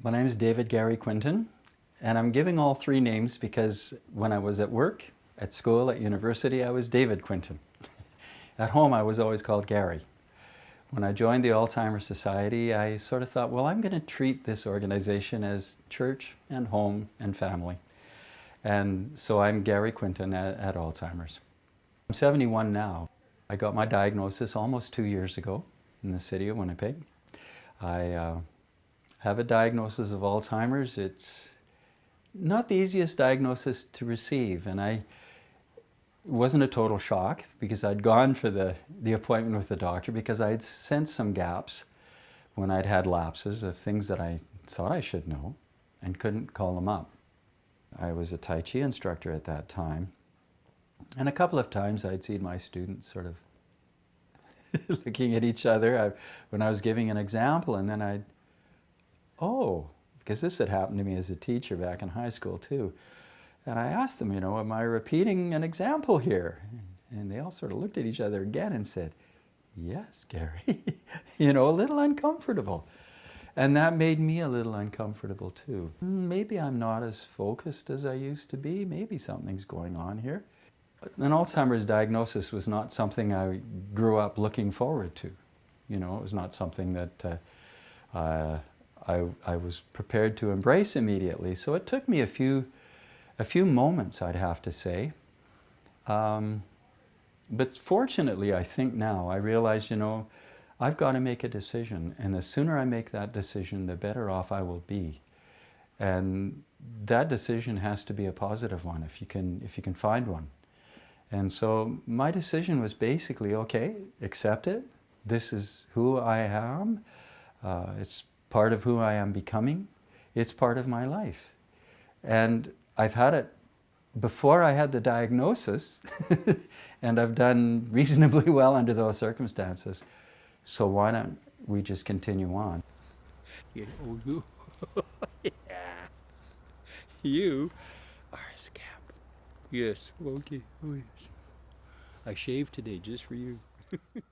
My name is David Gary Quinton, and I'm giving all three names because when I was at work, at school, at university, I was David Quinton. At home, I was always called Gary. When I joined the Alzheimer Society, I sort of thought, well, I'm going to treat this organization as church and home and family. And so I'm Gary Quinton at Alzheimer's. I'm 71 now. I got my diagnosis almost 2 years ago in the city of Winnipeg. I have a diagnosis of Alzheimer's. It's not the easiest diagnosis to receive, and it wasn't a total shock because I'd gone for the appointment with the doctor because I'd sensed some gaps when I'd had lapses of things that I thought I should know and couldn't call them up. I was a Tai Chi instructor at that time, and a couple of times I'd seen my students sort of looking at each other when I was giving an example, and then because this had happened to me as a teacher back in high school too. And I asked them, am I repeating an example here? And they all sort of looked at each other again and said, yes, Gary. A little uncomfortable. And that made me a little uncomfortable too. Maybe I'm not as focused as I used to be. Maybe something's going on here. An Alzheimer's diagnosis was not something I grew up looking forward to. It was not something that I was prepared to embrace immediately. So it took me a few moments, I'd have to say. But fortunately, I think now, I realize, I've got to make a decision. And the sooner I make that decision, the better off I will be. And that decision has to be a positive one, if you can find one. And so my decision was basically, okay, accept it. This is who I am. It's part of who I am becoming. It's part of my life. And I've had it before I had the diagnosis, and I've done reasonably well under those circumstances. So why don't we just continue on? Yeah, you. Yeah. You are a scamp. Yes, okay. Oh, yes. I shaved today just for you.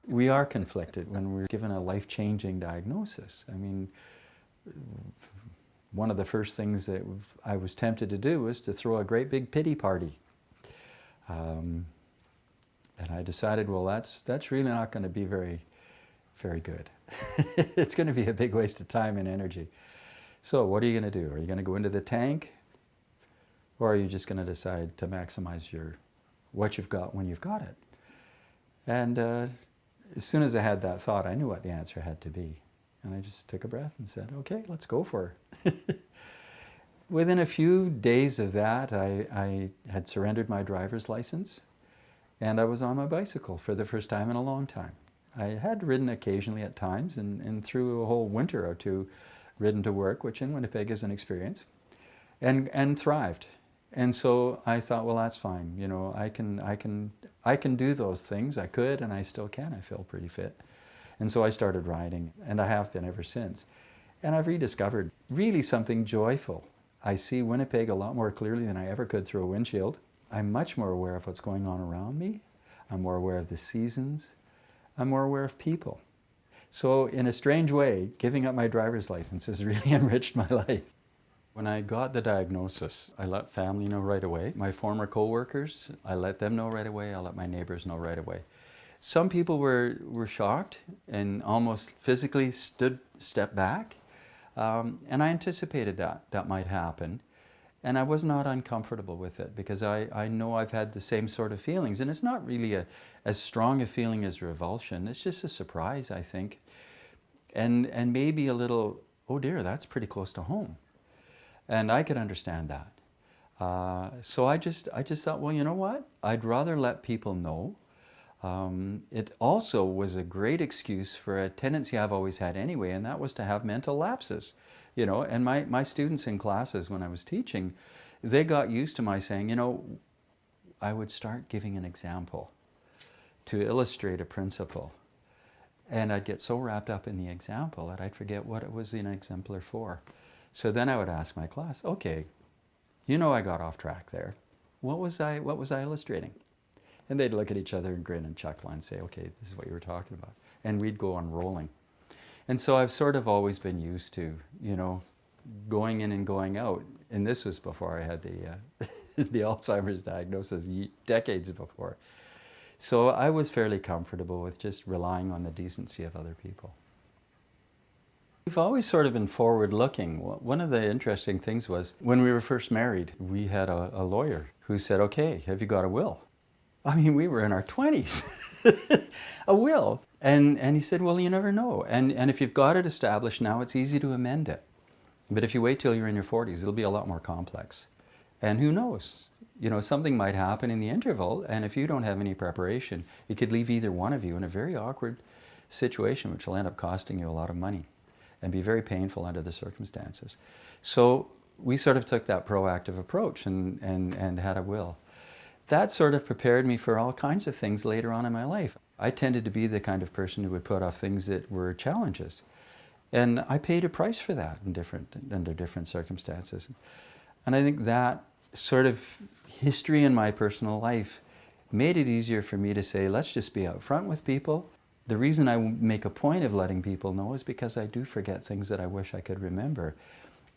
We are conflicted when we're given a life-changing diagnosis. I mean, one of the first things that I was tempted to do was to throw a great big pity party. And I decided, well, that's really not going to be very, very good. It's going to be a big waste of time and energy. So what are you going to do? Are you going to go into the tank? Or are you just going to decide to maximize what you've got when you've got it? And as soon as I had that thought, I knew what the answer had to be. And I just took a breath and said, okay, let's go for it. Within a few days of that, I had surrendered my driver's license, and I was on my bicycle for the first time in a long time. I had ridden occasionally at times, and through a whole winter or two, ridden to work, which in Winnipeg is an experience, and thrived. And so I thought, well, that's fine. I can do those things. I could, and I still can. I feel pretty fit. And so I started riding, and I have been ever since. And I've rediscovered really something joyful. I see Winnipeg a lot more clearly than I ever could through a windshield. I'm much more aware of what's going on around me. I'm more aware of the seasons. I'm more aware of people. So in a strange way, giving up my driver's license has really enriched my life. When I got the diagnosis, I let family know right away. My former co-workers, I let them know right away. I let my neighbors know right away. Some people were shocked and almost physically stepped back. And I anticipated that might happen. And I was not uncomfortable with it because I know I've had the same sort of feelings. And it's not really as strong a feeling as revulsion. It's just a surprise, I think. And maybe a little, oh dear, that's pretty close to home. And I could understand that. So I just thought, well, you know what? I'd rather let people know. It also was a great excuse for a tendency I've always had anyway, and that was to have mental lapses. And my students in classes when I was teaching, they got used to my saying, I would start giving an example to illustrate a principle. And I'd get so wrapped up in the example that I'd forget what it was an exemplar for. So then I would ask my class, okay, I got off track there. What was I illustrating? And they'd look at each other and grin and chuckle and say, okay, this is what you were talking about. And we'd go on rolling. And so I've sort of always been used to, going in and going out. And this was before I had the Alzheimer's diagnosis, decades before. So I was fairly comfortable with just relying on the decency of other people. We've always sort of been forward-looking. One of the interesting things was when we were first married, we had a lawyer who said, okay, have you got a will? I mean, we were in our 20s. A will. And he said, well, you never know. And if you've got it established now, it's easy to amend it. But if you wait till you're in your 40s, it'll be a lot more complex. And who knows? You know, something might happen in the interval, and if you don't have any preparation, it could leave either one of you in a very awkward situation, which will end up costing you a lot of money and be very painful under the circumstances. So we sort of took that proactive approach and had a will. That sort of prepared me for all kinds of things later on in my life. I tended to be the kind of person who would put off things that were challenges. And I paid a price for that under different circumstances. And I think that sort of history in my personal life made it easier for me to say, let's just be upfront with people. The reason I make a point of letting people know is because I do forget things that I wish I could remember.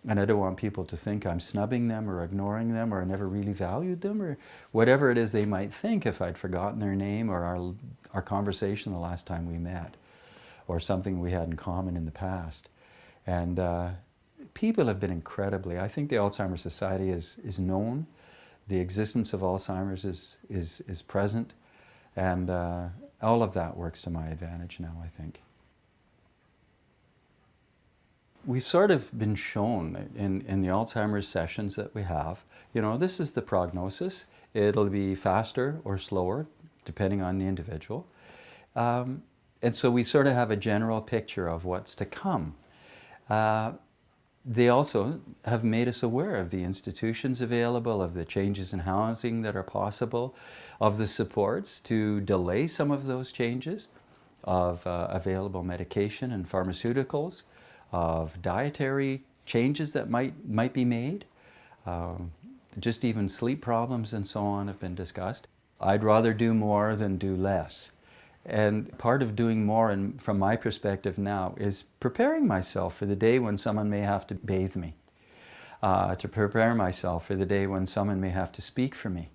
And I don't want people to think I'm snubbing them or ignoring them or I never really valued them or whatever it is they might think if I'd forgotten their name or our conversation the last time we met or something we had in common in the past. And people have been incredibly, I think the Alzheimer's Society is known. The existence of Alzheimer's is present. And all of that works to my advantage now, I think. We've sort of been shown in the Alzheimer's sessions that we have, you know, this is the prognosis. It'll be faster or slower, depending on the individual. And so we sort of have a general picture of what's to come. They also have made us aware of the institutions available, of the changes in housing that are possible, of the supports to delay some of those changes, of available medication and pharmaceuticals, of dietary changes that might be made. Just even sleep problems and so on have been discussed. I'd rather do more than do less. And part of doing more, and from my perspective now, is preparing myself for the day when someone may have to bathe me, to prepare myself for the day when someone may have to speak for me,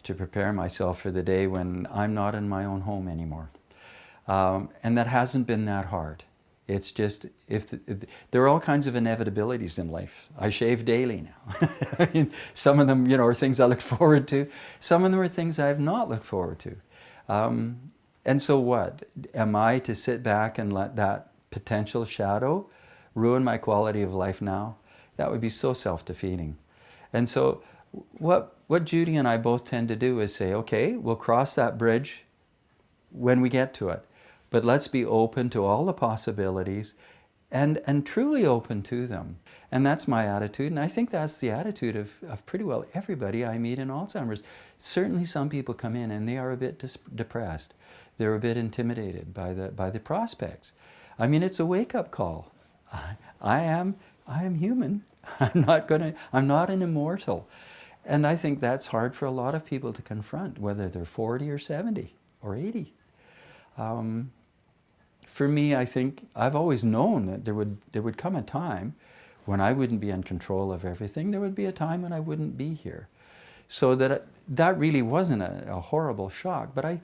to prepare myself for the day when I'm not in my own home anymore. And that hasn't been that hard. It's just, there are all kinds of inevitabilities in life. I shave daily now. I mean, some of them, you know, are things I look forward to. Some of them are things I have not looked forward to. And so what? Am I to sit back and let that potential shadow ruin my quality of life now? That would be so self-defeating. And so what Judy and I both tend to do is say, okay, we'll cross that bridge when we get to it. But let's be open to all the possibilities and truly open to them. And that's my attitude, and I think that's the attitude of pretty well everybody I meet in Alzheimer's. Certainly some people come in and they are a bit depressed. They're a bit intimidated by the prospects. I mean, it's a wake-up call. I am human. I'm not an immortal. And I think that's hard for a lot of people to confront, whether they're 40 or 70 or 80. For me, I think I've always known that there would come a time when I wouldn't be in control of everything. There would be a time when I wouldn't be here. So that really wasn't a horrible shock. But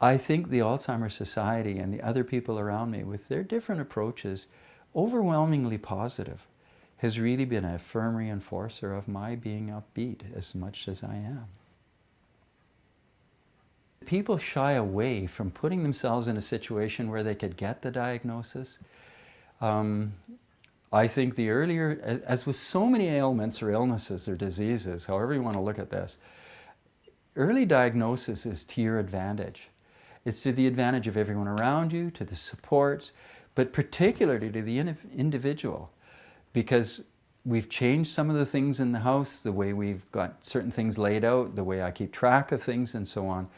I think the Alzheimer's Society and the other people around me, with their different approaches, overwhelmingly positive, has really been a firm reinforcer of my being upbeat as much as I am. People shy away from putting themselves in a situation where they could get the diagnosis. I think the earlier, as with so many ailments or illnesses or diseases, however you want to look at this, early diagnosis is to your advantage. It's to the advantage of everyone around you, to the supports, but particularly to the individual, because we've changed some of the things in the house, the way we've got certain things laid out, the way I keep track of things and so on.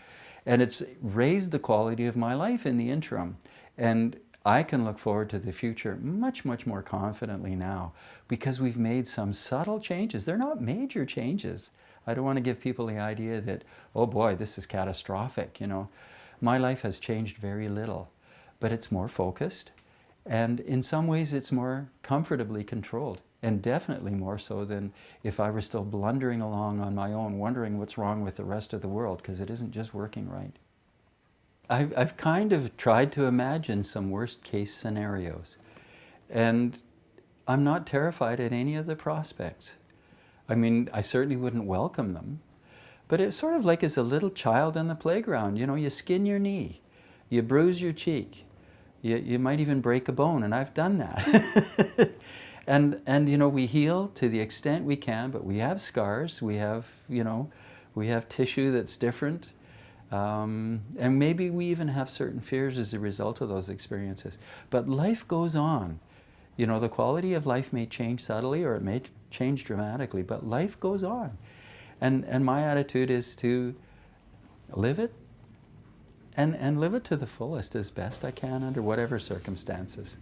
And it's raised the quality of my life in the interim. And I can look forward to the future much, much more confidently now because we've made some subtle changes. They're not major changes. I don't want to give people the idea that, oh boy, this is catastrophic, you know. My life has changed very little, but it's more focused. And in some ways it's more comfortably controlled, and definitely more so than if I were still blundering along on my own, wondering what's wrong with the rest of the world, because it isn't just working right. I've kind of tried to imagine some worst case scenarios, and I'm not terrified at any of the prospects. I mean, I certainly wouldn't welcome them, but it's sort of like as a little child on the playground. You know, you skin your knee, you bruise your cheek, you might even break a bone, and I've done that. and you know, we heal to the extent we can, but we have scars, we have, you know, we have tissue that's different. And maybe we even have certain fears as a result of those experiences. But life goes on. You know, the quality of life may change subtly or it may change dramatically, but life goes on. And my attitude is to live it and live it to the fullest as best I can under whatever circumstances.